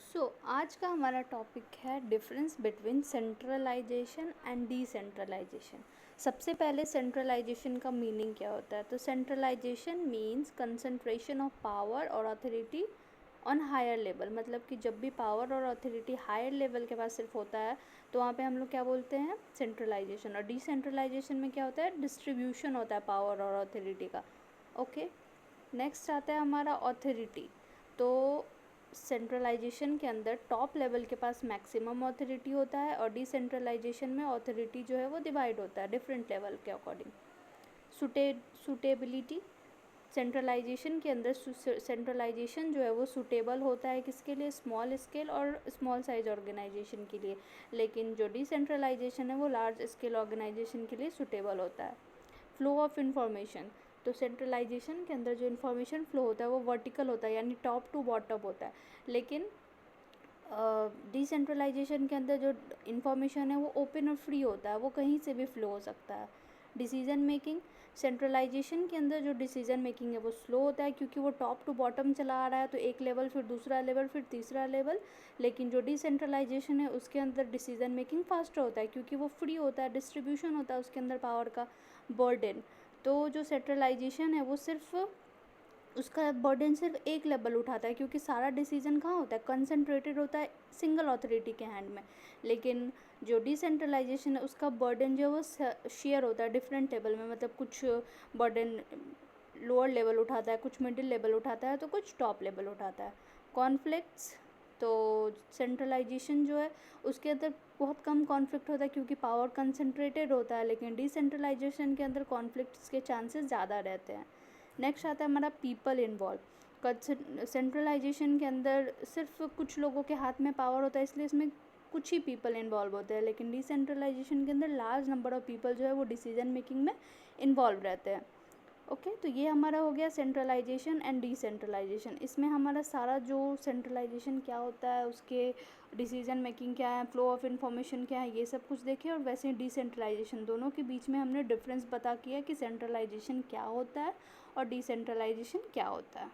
आज का हमारा टॉपिक है difference between centralization and decentralization. सबसे पहले सेंट्रलाइजेशन का मीनिंग क्या होता है? तो centralization means concentration of power और अथॉरिटी ऑन हायर लेवल। मतलब कि जब भी पावर और अथॉरिटी हायर लेवल के पास सिर्फ होता है तो वहाँ पे हम लोग क्या बोलते हैं? सेंट्रलाइजेशन। और डिसेंट्रलाइजेशन में क्या होता है? डिस्ट्रीब्यूशन होता है पावर और अथॉरिटी का। ओके, नेक्स्ट आता है हमारा अथॉरिटी। तो सेंट्रलाइजेशन के अंदर टॉप लेवल के पास मैक्सिमम अथॉरिटी होता है और डिसेंट्रलाइजेशन में अथॉरिटी जो है वो डिवाइड होता है डिफरेंट लेवल के अकॉर्डिंग। सूटेबिलिटी, सेंट्रलाइजेशन के अंदर सेंट्रलाइजेशन जो है वो सूटेबल होता है किसके लिए? स्मॉल स्केल और स्मॉल साइज ऑर्गेनाइजेशन के लिए। लेकिन जो डिसेंट्रलाइजेशन है वो लार्ज स्केल ऑर्गेनाइजेशन के लिए सूटेबल होता है। फ्लो ऑफ इंफॉर्मेशन, तो सेंट्रलाइजेशन के अंदर जो इन्फॉर्मेशन फ्लो होता है वो वर्टिकल होता है, यानी टॉप टू बॉटम होता है। लेकिन डिसेंट्रलाइजेशन के अंदर जो इन्फॉर्मेशन है वो ओपन और फ्री होता है, वो कहीं से भी फ्लो हो सकता है। डिसीजन मेकिंग, सेंट्रलाइजेशन के अंदर जो डिसीजन मेकिंग है वो स्लो होता है क्योंकि वो टॉप टू बॉटम चला आ रहा है, तो एक लेवल फिर दूसरा लेवल फिर तीसरा लेवल। लेकिन जो डिसेंट्रलाइजेशन है उसके अंदर डिसीजन मेकिंग फास्टर होता है क्योंकि वो फ्री होता है, डिस्ट्रीब्यूशन होता है उसके अंदर पावर का, बर्डन। तो जो सेंट्रलाइजेशन है वो सिर्फ उसका बर्डन सिर्फ एक लेवल उठाता है क्योंकि सारा डिसीजन कहाँ होता है? कंसंट्रेटेड होता है सिंगल अथॉरिटी के हैंड में। लेकिन जो डिसेंट्रलाइजेशन है उसका बर्डन जो है वो शेयर होता है डिफरेंट लेवल में। मतलब कुछ बर्डन लोअर लेवल उठाता है, कुछ मिडिल लेवल उठाता है, तो कुछ टॉप लेवल उठाता है। कॉन्फ्लिक्ट्स, तो सेंट्रलाइजेशन जो है उसके अंदर बहुत कम कॉन्फ्लिक्ट होता है क्योंकि पावर कंसंट्रेटेड होता है, लेकिन डिसेंट्रलाइजेशन के अंदर कॉन्फ्लिक्ट्स के चांसेस ज़्यादा रहते हैं। नेक्स्ट आता है हमारा पीपल इन्वॉल्व। सेंट्रलाइजेशन के अंदर सिर्फ कुछ लोगों के हाथ में पावर होता है इसलिए इसमें कुछ ही पीपल इन्वॉल्व होते हैं, लेकिन डिसेंट्रलाइजेशन के अंदर लार्ज नंबर ऑफ पीपल जो है वो डिसीजन मेकिंग में इन्वॉल्व रहते हैं। ओके, तो ये हमारा हो गया सेंट्रलाइजेशन एंड डिसेंट्रलाइजेशन। इसमें हमारा सारा जो सेंट्रलाइजेशन क्या होता है, उसके डिसीजन मेकिंग क्या है, फ्लो ऑफ इंफॉर्मेशन क्या है, ये सब कुछ देखे। और वैसे डिसेंट्रलाइजेशन, दोनों के बीच में हमने डिफरेंस बता किया कि सेंट्रलाइजेशन क्या होता है और डिसेंट्रलाइजेशन क्या होता है।